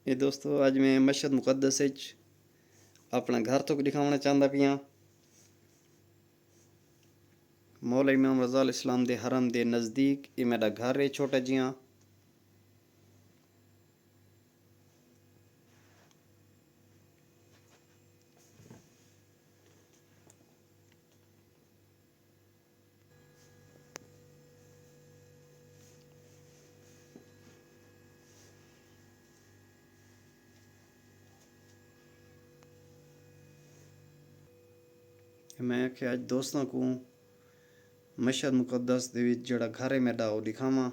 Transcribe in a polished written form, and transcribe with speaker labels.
Speaker 1: ये दोस्तों अज मैं मस्जिद मुकद्दस अपना घर तो दिखाना चाहता पिया। मौला इमाम रज़ा इस्लाम दे हरम दे नज़दीक ये मेरा घर है छोटा जिया। मैं आख्या अज दोस्तों को मस्जिद मुकद्दस दे विच जिहड़ा घर है मेरा वो दिखावां।